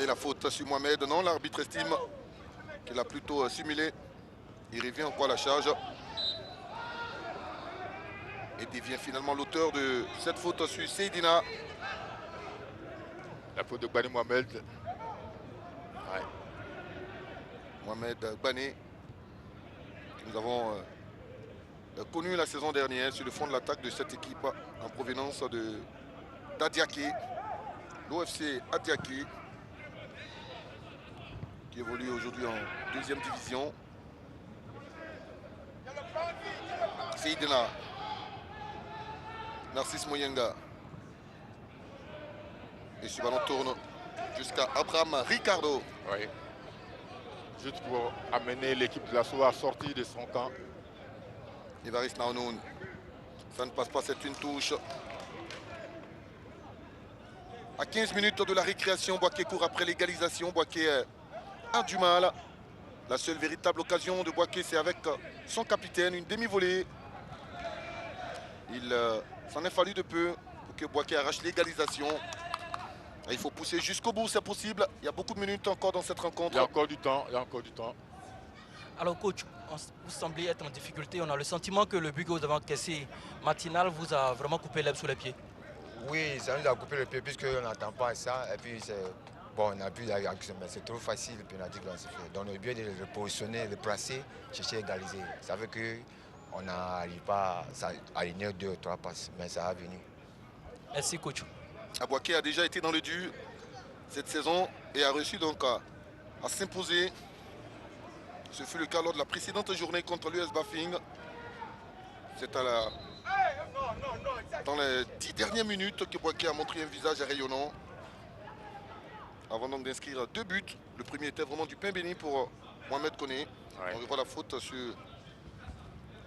Et la faute sur Mohamed. Non, l'arbitre estime qu'il a plutôt simulé. Il revient encore à la charge. Et devient finalement l'auteur de cette faute sur Seydina. La faute de Bani Mohamed. Ouais. Mohamed Bané. Nous avons connu la saison dernière sur le fond de l'attaque de cette équipe en provenance d'Adiaké. L'OFC Adiaké, qui évolue aujourd'hui en 2e division. Seydina. Narcisse Moyenga. Et ce ballon tourne jusqu'à Abraham Ricardo. Oui. Juste pour amener l'équipe de la SOA à sortir de son camp. Evaris Naounoun. Ça ne passe pas, c'est une touche. À 15 minutes de la récréation, Boaké court après l'égalisation. Boaké a du mal. La seule véritable occasion de Boaké, c'est avec son capitaine, une demi-volée. Il s'en est fallu de peu pour que Boaké arrache l'égalisation. Il faut pousser jusqu'au bout, c'est possible. Il y a beaucoup de minutes encore dans cette rencontre. Il y a encore du temps, il y a encore du temps. Alors coach, vous semblez être en difficulté. On a le sentiment que le but que vous avez encaissé matinal vous a vraiment coupé l'herbe sous les pieds. Oui, ça nous a coupé le pied puisqu'on n'attend pas ça. Et puis, bon, on a vu l'action, mais c'est trop facile. Puis on a dit qu'on s'est fait. Donc, le but de le positionner, de le placer, chercher à égaliser. Ça veut qu'on n'arrive pas à aligner 2 ou 3 passes, mais ça a venu. Merci coach. Boaké a déjà été dans le dur cette saison et a réussi donc à s'imposer. Ce fut le cas lors de la précédente journée contre l'US Bafing. C'est dans les 10 dernières minutes que Boaké a montré un visage rayonnant. Avant donc d'inscrire 2 buts. Le premier était vraiment du pain béni pour Mohamed Koné. Ouais. On revoit la faute sur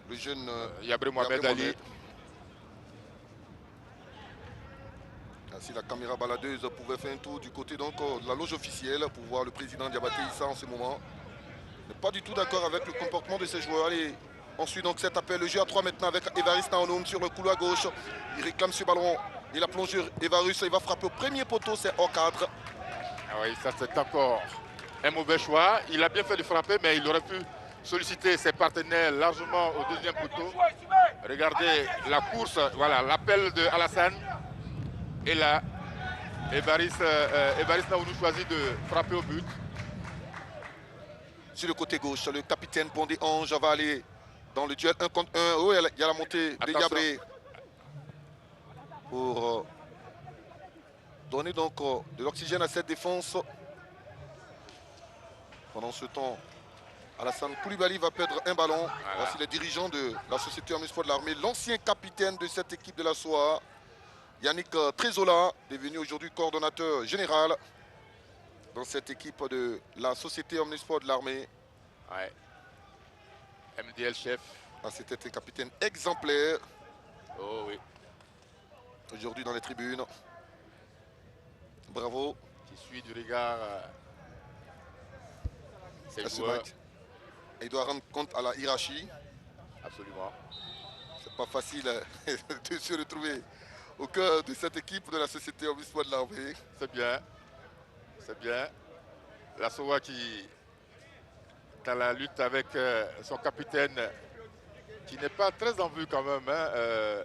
le jeune Yabré Mohamed Ali. Si la caméra baladeuse pouvait faire un tour du côté donc, de la loge officielle pour voir le président Diabaté Issa en ce moment. Il n'est pas du tout d'accord avec le comportement de ces joueurs. Allez, on suit donc cet appel. Le jeu à 3 maintenant avec Evaris Naounoun sur le couloir gauche. Il réclame ce ballon. Il a plongé Evaris. Il va frapper au premier poteau. C'est hors cadre. Ah oui, ça c'est encore un mauvais choix. Il a bien fait de frapper, mais il aurait pu solliciter ses partenaires largement au deuxième poteau. Regardez la course, voilà, l'appel de Alassane. Et là, Evaris Naounou choisit de frapper au but. Sur le côté gauche, le capitaine Bondé Ange va aller dans le duel 1 contre 1. Oh, il y a la montée de Yabré. Pour donner donc de l'oxygène à cette défense. Pendant ce temps, Alassane Koulibaly va perdre un ballon. Voilà. Voici les dirigeants de la Société Omnisport de l'Armée, l'ancien capitaine de cette équipe de la SOA, Yannick Trezola, devenu aujourd'hui coordonnateur général dans cette équipe de la Société Omnisport de l'Armée. Ouais. MDL chef. Ah, c'était un capitaine exemplaire. Oh oui. Aujourd'hui dans les tribunes. Bravo. Qui suit du regard ses à ce joueurs. match. Et il doit rendre compte à la hiérarchie. Absolument. C'est pas facile de se retrouver au cœur de cette équipe de la Société Omnisport de l'Armée. C'est bien. C'est bien. La SOA qui, dans la lutte avec son capitaine, qui n'est pas très en vue quand même, hein,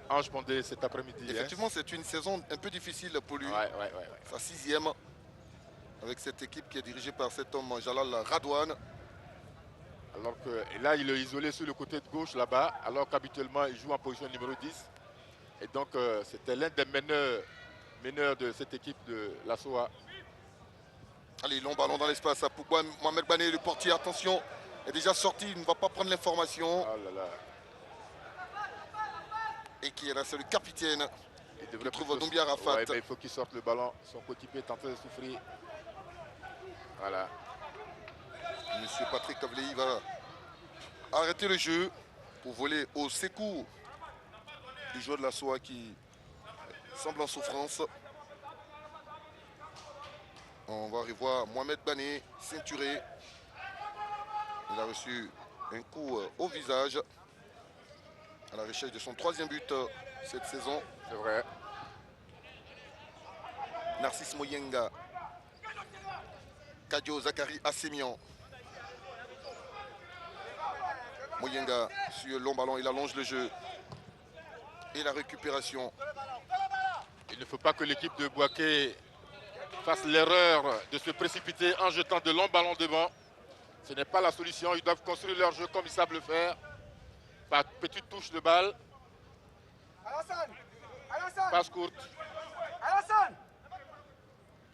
Ange Pondé cet après-midi. Effectivement, c'est une saison un peu difficile pour lui. Ouais. Sa 6e avec cette équipe qui est dirigée par cet homme Jalal Radouane. Alors que et là, il est isolé sur le côté de gauche là-bas, alors qu'habituellement, il joue en position numéro 10. Et donc, c'était l'un des meneurs de cette équipe de la SOA. Allez, long ballon dans l'espace pour Mohamed Bané, le portier. Attention, est déjà sorti, il ne va pas prendre l'information. Oh là là. Et qui est là, c'est le capitaine. Il devrait trouve Doumbia Rafat. Ouais, mais il faut qu'il sorte le ballon. Son coéquipier est en train de souffrir. Voilà. Monsieur Patrick Kavlei va arrêter le jeu pour voler au secours du joueur de la SOA qui semble en souffrance. On va revoir Mohamed Bané, ceinturé. Il a reçu un coup au visage à la recherche de son 3e but cette saison. C'est vrai. Narcisse Moyenga. Kadio Zakari Assemian. Moyenga sur le long ballon, il allonge le jeu. Et la récupération. Il ne faut pas que l'équipe de Bouaké fasse l'erreur de se précipiter en jetant de longs ballons devant. Ce n'est pas la solution. Ils doivent construire leur jeu comme ils savent le faire. Par petite touche de balle. Passe courte.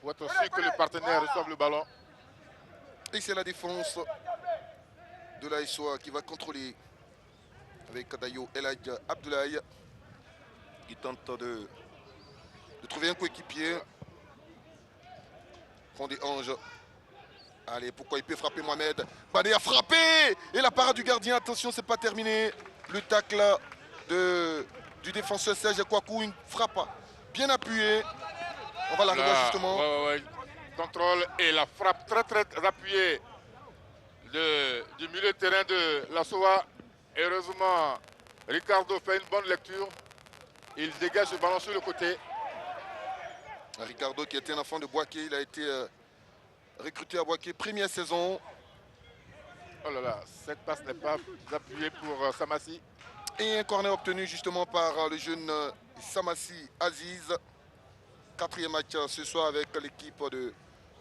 Pour être sûr que le partenaire reçoive le ballon. Et c'est la défense de la SOA qui va contrôler avec Dayo Eladj Abdoulaye qui tente de trouver un coéquipier. Fondé Ange. Allez, pourquoi il peut frapper Mohamed? Bané a frappé. Et la parade du gardien, attention, c'est pas terminé. Le tacle du défenseur Serge Kouakou, une frappe bien appuyée. On va la revoir justement. Ouais. Contrôle et la frappe très appuyée du milieu de terrain de la SOA. Heureusement, Ricardo fait une bonne lecture. Il dégage le ballon sur le côté. Ricardo qui était un enfant de Bouaké, il a été recruté à Bouaké, première saison. Oh là là, cette passe n'est pas appuyée pour Samassi. Et un corner obtenu justement par le jeune Samassi Aziz. 4e match ce soir avec l'équipe de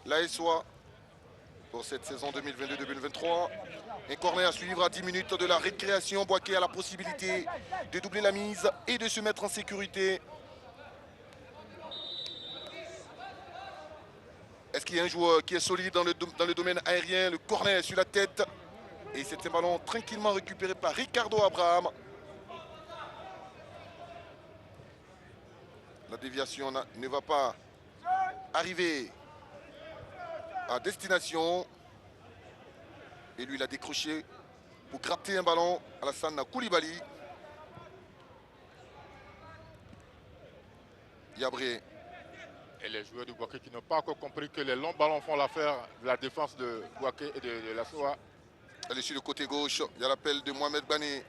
la SOA pour cette saison 2022-2023. Un corner à suivre à 10 minutes de la récréation. Bouaké a la possibilité de doubler la mise et de se mettre en sécurité. Est-ce qu'il y a un joueur qui est solide dans le domaine aérien? Le corner sur la tête. Et c'est un ballon tranquillement récupéré par Ricardo Abraham. La déviation ne va pas arriver à destination. Et lui, il a décroché pour gratter un ballon. Alassane Koulibaly. Yabré. Et les joueurs de Bouaké qui n'ont pas encore compris que les longs ballons font l'affaire de la défense de Bouaké et de la SOA. Elle est sur le côté gauche. Il y a l'appel de Mohamed Bané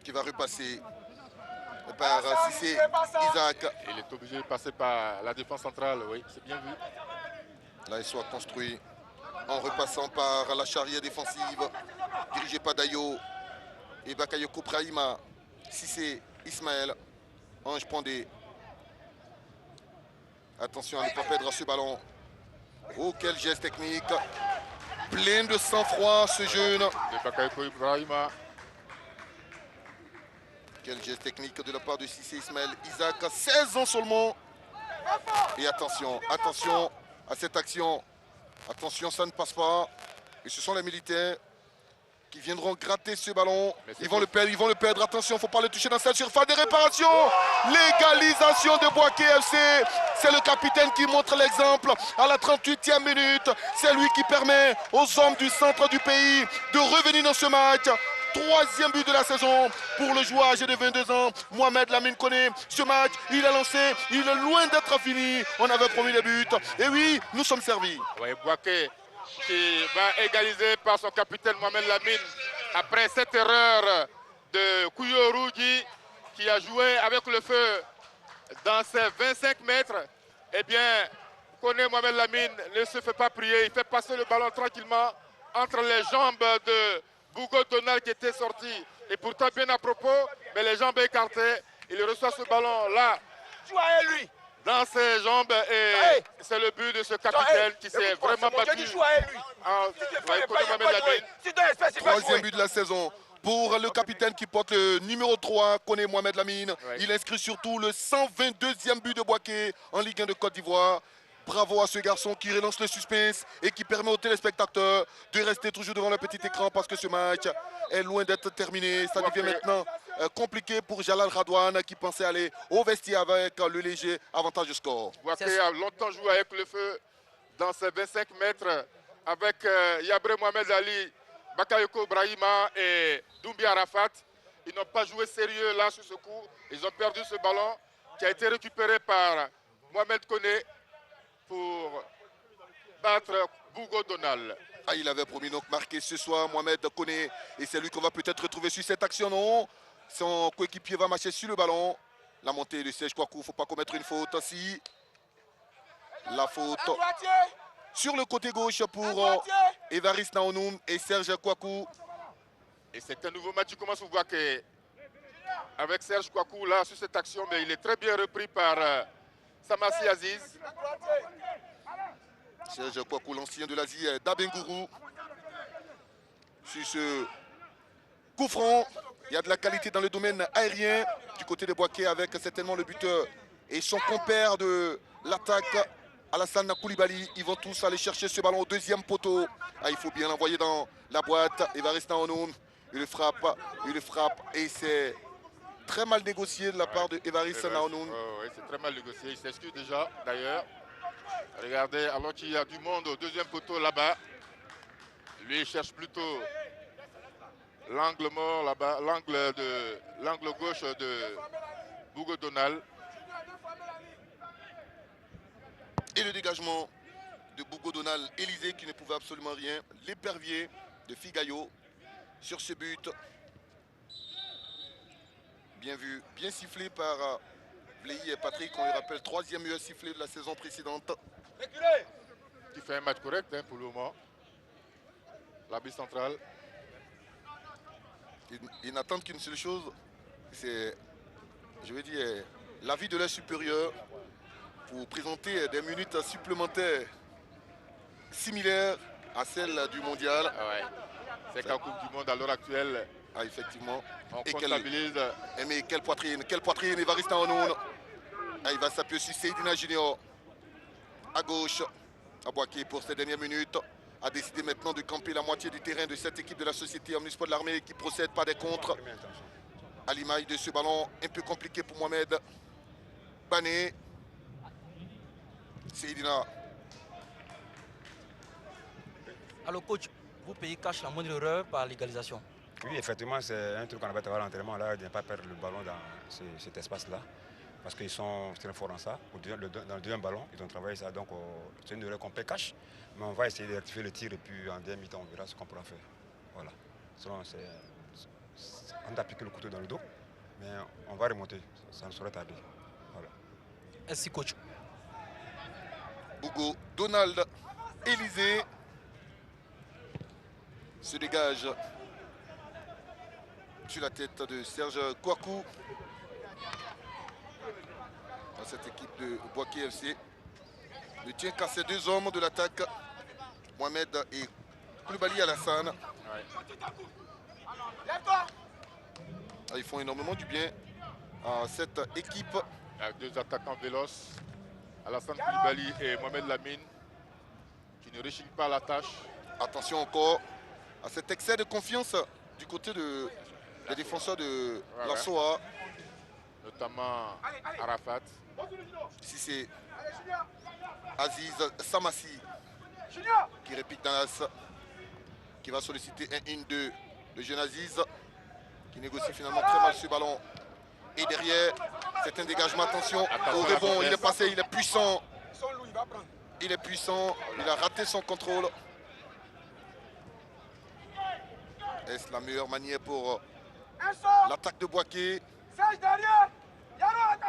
qui va repasser par Cissé Isaac. Il est obligé de passer par la défense centrale, oui, c'est bien vu. La SOA construit en repassant par la charrière défensive dirigée par Dayo et Bakayoko Brahima. Cissé Ismaël. Ange Pondé. Attention à ne pas perdre ce ballon. Oh, quel geste technique. Plein de sang-froid, ce jeune. De Bakayoko Ibrahima. Quel geste technique de la part de Cissé Ismaël Isaac. 16 ans seulement. Et attention, attention. à cette action. Attention, ça ne passe pas. Et ce sont les militaires qui viendront gratter ce ballon. Ils vont le perdre. Attention, il ne faut pas le toucher dans cette surface de réparation. L'égalisation de Boaké FC. C'est le capitaine qui montre l'exemple à la 38e minute. C'est lui qui permet aux hommes du centre du pays de revenir dans ce match. 3e but de la saison pour le joueur âgé de 22 ans, Mohamed Lamine Koné. Ce match, il a lancé, il est loin d'être fini. On avait promis les buts. Et oui, nous sommes servis. Oui, Boaké qui va égaliser par son capitaine Mohamed Lamine après cette erreur de Kouyo Rougui qui a joué avec le feu dans ses 25 mètres. Eh bien, Koné Mohamed Lamine ne se fait pas prier. Il fait passer le ballon tranquillement entre les jambes de Bougo Donald qui était sorti. Et pourtant bien à propos, mais les jambes écartées. Il reçoit ce ballon là dans ses jambes et c'est le but de ce capitaine qui s'est vraiment battu. Troisième but de la saison pour le capitaine qui porte le numéro 3, Koné Mohamed Lamine. Ouais. Il inscrit surtout le 122e but de Boaké en Ligue 1 de Côte d'Ivoire. Bravo à ce garçon qui relance le suspense et qui permet aux téléspectateurs de rester toujours devant le petit écran parce que ce match est loin d'être terminé. Ça devient maintenant compliqué pour Jalal Radouane qui pensait aller au vestiaire avec le léger avantage de score. Boaké a longtemps joué avec le feu dans ses 25 mètres avec Yabré Mohamed Ali, Bakayoko Brahima et Doumbia Arafat. Ils n'ont pas joué sérieux là sur ce coup. Ils ont perdu ce ballon qui a été récupéré par Mohamed Koné pour battre Bougo Donald. Ah, il avait promis donc marquer ce soir Mohamed Koné et c'est lui qu'on va peut-être retrouver sur cette action, non? Son coéquipier va marcher sur le ballon. La montée de Serge Kouakou, il ne faut pas commettre une faute aussi. La faute sur le côté gauche pour Évariste Naonoum et Serge Kouakou. Et c'est un nouveau match qui commence. Vous voyez que avec Serge Kouakou là sur cette action, mais il est très bien repris par Samassi Aziz. Serge Kouakou, l'ancien de l'Asie d'Abengourou. Sur ce coup franc, il y a de la qualité dans le domaine aérien du côté de Boaké avec certainement le buteur et son compère de l'attaque, Alassane Koulibaly. Ils vont tous aller chercher ce ballon au deuxième poteau. Ah, il faut bien l'envoyer dans la boîte. Évariste Naonoum, il le frappe et c'est très mal négocié de la part de Évariste Naonoum. Oui, c'est très mal négocié. Il s'excuse déjà d'ailleurs. Regardez, alors qu'il y a du monde au deuxième poteau là-bas. Lui, il cherche plutôt l'angle mort là-bas, l'angle gauche de Bougo Donald. Et le dégagement de Bougo Donald, Élysée qui ne pouvait absolument rien. L'épervier de Figayo sur ce but. Bien vu, bien sifflé par Bléhy et Patrick. On lui rappelle, troisième meilleur sifflé de la saison précédente. Qui fait un match correct pour le moment. L'arbitre central. Ils n'attendent qu'une seule chose, c'est, je veux dire, l'avis de leur supérieur pour présenter des minutes supplémentaires similaires à celles du mondial. Ah ouais. C'est qu'en Coupe du Monde à l'heure actuelle, ah, effectivement. on comptabilise. Mais quelle poitrine, Évariste Naonoum. Ah, il va s'appuyer sur Seydina Junior. À gauche, à Boaké pour ces dernières minutes. A décidé maintenant de camper la moitié du terrain de cette équipe de la société Omnisport de l'armée qui procède par des contres. À l'image de ce ballon un peu compliqué pour Mohamed Bané. Seydina. Alors coach, vous payez cash la moindre erreur par l'égalisation. Oui, effectivement, c'est un truc qu'on avait travaillé à l'entraînement, là, de ne pas perdre le ballon dans cet espace-là. Parce qu'ils sont très forts dans ça. Dans le deuxième ballon, ils ont travaillé ça. Donc, c'est une erreur qu'on paie cash. Mais on va essayer de rectifier le tir et puis en deuxième mi-temps, on verra ce qu'on pourra faire. Voilà. Sinon, on a piqué le couteau dans le dos, mais on va remonter. Ça ne saurait tarder. Voilà. Merci coach. Bougo Donald, Élysée se dégage sur la tête de Serge Kouakou. Dans cette équipe de Boaké FC ne tient qu'à ces deux hommes de l'attaque, Mohamed et Koulibaly Alassane. Ouais. Ah, ils font énormément du bien à cette équipe. Avec deux attaquants véloces, Alassane Koulibaly et Mohamed Lamine. qui ne rechigne pas à la tâche. Attention encore à cet excès de confiance du côté des défenseurs de la SOA. Notamment Arafat. Ici c'est Aziz Samassi qui répique dans l'as, qui va solliciter un 1-2. Le jeune Aziz qui négocie finalement très mal ce ballon. Et derrière, c'est un dégagement. Attention au rebond, il est passé, il est puissant. Il est puissant, il a raté son contrôle. Est-ce la meilleure manière pour l'attaque de Bouaké?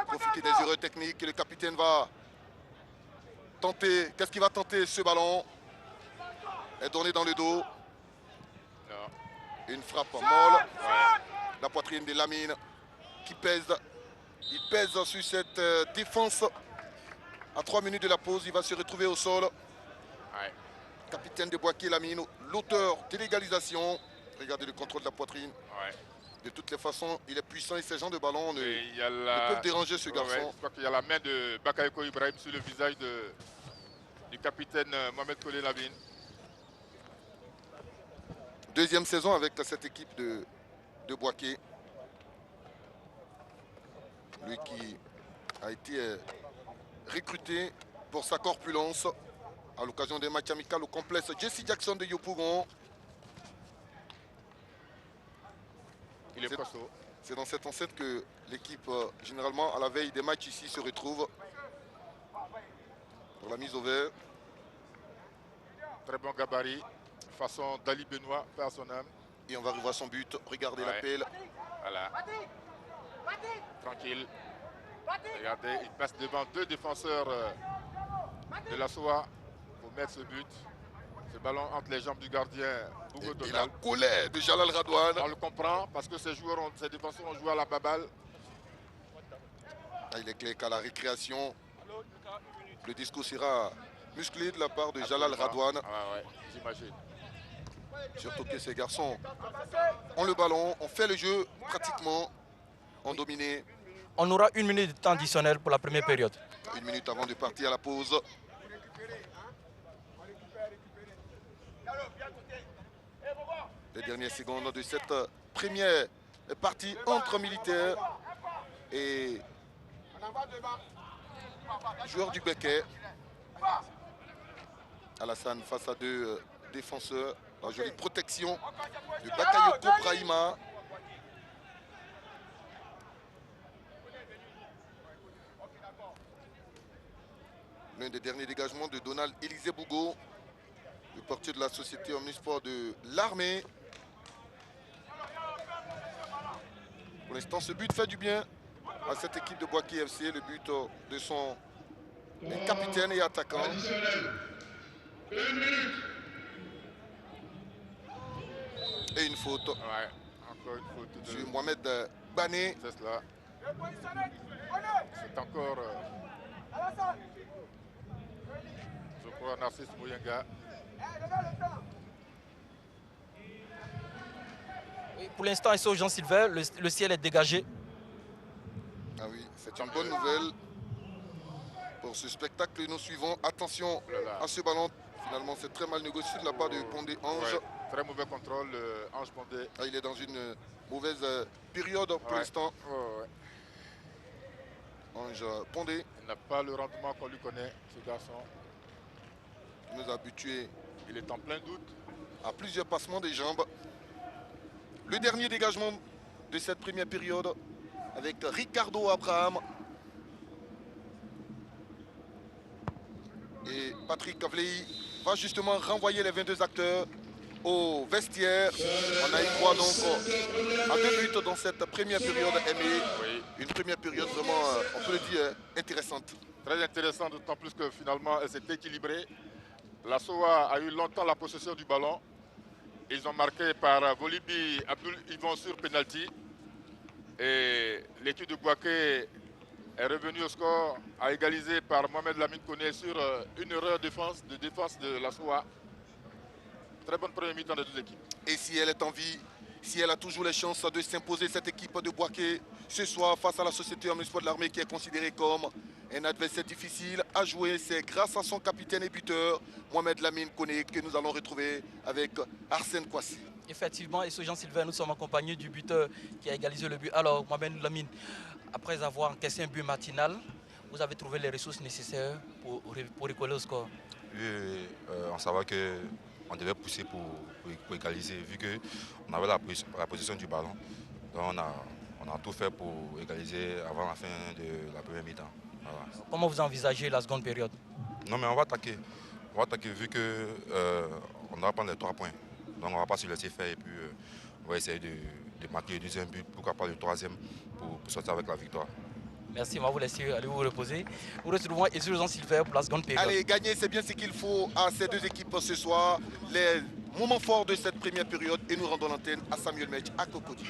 Profiter des erreurs techniques. Le capitaine va tenter. Qu'est-ce qu'il va tenter? Ce ballon est donné dans le dos. Non. Une frappe molle. La poitrine de Lamine qui pèse. Il pèse sur cette défense. À 3 minutes de la pause, il va se retrouver au sol. Ouais. Capitaine de Bouaké, Lamine, l'auteur de l'égalisation. Regardez le contrôle de la poitrine. Ouais. De toutes les façons, il est puissant et ces gens de ballon ne Il y a la... peuvent déranger ce garçon. Ouais, je crois qu'il y a la main de Bakayoko Ibrahim sur le visage du capitaine Mohamed Kole Lamine. Deuxième saison avec cette équipe de Bouaké. Lui qui a été recruté pour sa corpulence à l'occasion des matchs amicaux au complexe Jesse Jackson de Yopougon. Il est costaud. C'est dans cette enceinte que l'équipe, généralement, à la veille des matchs ici, se retrouve pour la mise au vert. Très bon gabarit, façon d'Ali Benoît, par son âme. Et on va revoir son but. Regardez l'appel. Voilà. Tranquille. Regardez, il passe devant 2 défenseurs de la SOA pour mettre ce but. Ce ballon entre les jambes du gardien Hugo Et Donald. la colère de Jalal Radouane. On le comprend parce que ces défenseurs ont joué à la baballe. Il est clair qu'à la récréation, le discours sera musclé de la part de Jalal Radouane. Ah ouais, j'imagine. Surtout que ces garçons ont le ballon, ont fait le jeu pratiquement, ont dominé. On aura 1 minute de temps additionnel pour la première période. 1 minute avant de partir à la pause. Les dernières secondes de cette première partie entre militaires et joueurs du Béquet. Alassane face à 2 défenseurs. La jolie protection de Bakayoko Brahima. L'un des derniers dégagements de Donald Élisée Bougo, le portier de la société Omnisport de l'armée. Pour l'instant, ce but fait du bien à cette équipe de Bouaké FC, le but de son capitaine et attaquant. Et une faute. Ouais, encore une faute sur Mohamed Bané. C'est cela. C'est encore, je crois, Narcisse Mouyenga. Pour l'instant, ici au Jean Sylvain, le ciel est dégagé. Ah oui, c'est une bonne nouvelle pour ce spectacle que nous suivons. Attention à ce ballon. Finalement, c'est très mal négocié de la part de Pondé Ange. Ouais, très mauvais contrôle, Ange Pondé. Ah, il est dans une mauvaise période pour l'instant. Ouais. Ange Pondé. Il n'a pas le rendement qu'on lui connaît, ce garçon. Il nous a habitués. Il est en plein doute. À plusieurs passements des jambes. Le dernier dégagement de cette première période avec Ricardo Abraham et Patrick Kavlei va justement renvoyer les 22 acteurs au vestiaire. On a eu droit donc à 2 buts dans cette première période aimée. Oui. Une première période vraiment, on peut le dire, intéressante. Très intéressant, d'autant plus que finalement elle s'est équilibrée. La SOA a eu longtemps la possession du ballon. Ils ont marqué par Volibi Abdul Yvon sur penalty. Et l'équipe de Bouaké est revenue au score, a égalisé par Mohamed Lamine Koné sur une erreur de défense de la SOA. Très bonne première mi-temps des 2 équipes. Et si elle est en vie, si elle a toujours les chances de s'imposer, cette équipe de Bouaké ce soir face à la société Omnisport de l'armée qui est considérée comme Un adversaire difficile à jouer, c'est grâce à son capitaine et buteur, Mohamed Lamine Koné, que nous allons retrouver avec Arsène Kouassi. Effectivement, et ce Jean-Sylvain, nous sommes accompagnés du buteur qui a égalisé le but. Alors, Mohamed Lamine, après avoir encaissé un but matinal, vous avez trouvé les ressources nécessaires pour recoller au score? Oui, on savait qu'on devait pousser pour égaliser, vu qu'on avait la position du ballon. Donc on a tout fait pour égaliser avant la fin de la première mi-temps. Voilà. Comment vous envisagez la seconde période? Non, mais on va attaquer. On va attaquer vu qu'on va prendre les 3 points. Donc on ne va pas se laisser faire et puis on va essayer de marquer le deuxième but, pourquoi pas le troisième, pour sortir avec la victoire. Merci, on va vous laisser aller vous reposer. Nous retrouvons Ezio Jean-Sylvain pour la seconde période. Allez, gagner, c'est bien ce qu'il faut à ces deux équipes ce soir. Les moments forts de cette première période et nous rendons l'antenne à Samuel Metch à Cocody.